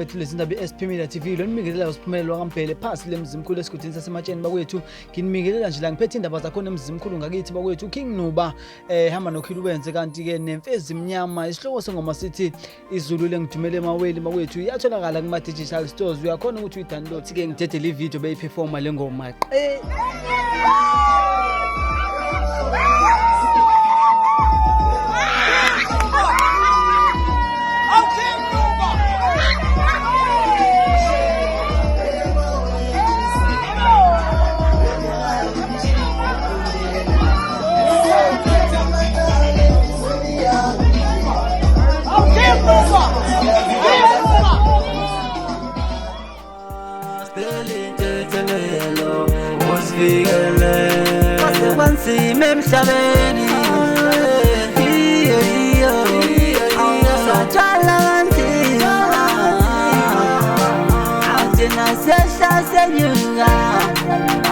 lethu lezindaba i-SP Media TV lo nimikelela usiphumelelo kaMbhele phasi lemzimkhulu esigudini sasematsheni bakwethu nginimikelela nje la ngiphethe indaba zakho nemzimkhulu ngakithi bakwethu King Nuba hamba noKhulubenze kanti ke nemfezi mnyama isihloko sengoma sithi IZULU lengidumele emaweli bakwethu iyatholakala kuma digital stores uyakhona ukuthi uyidownload ke ngithethe le video Beperfomer lengoma Memshabeni I'll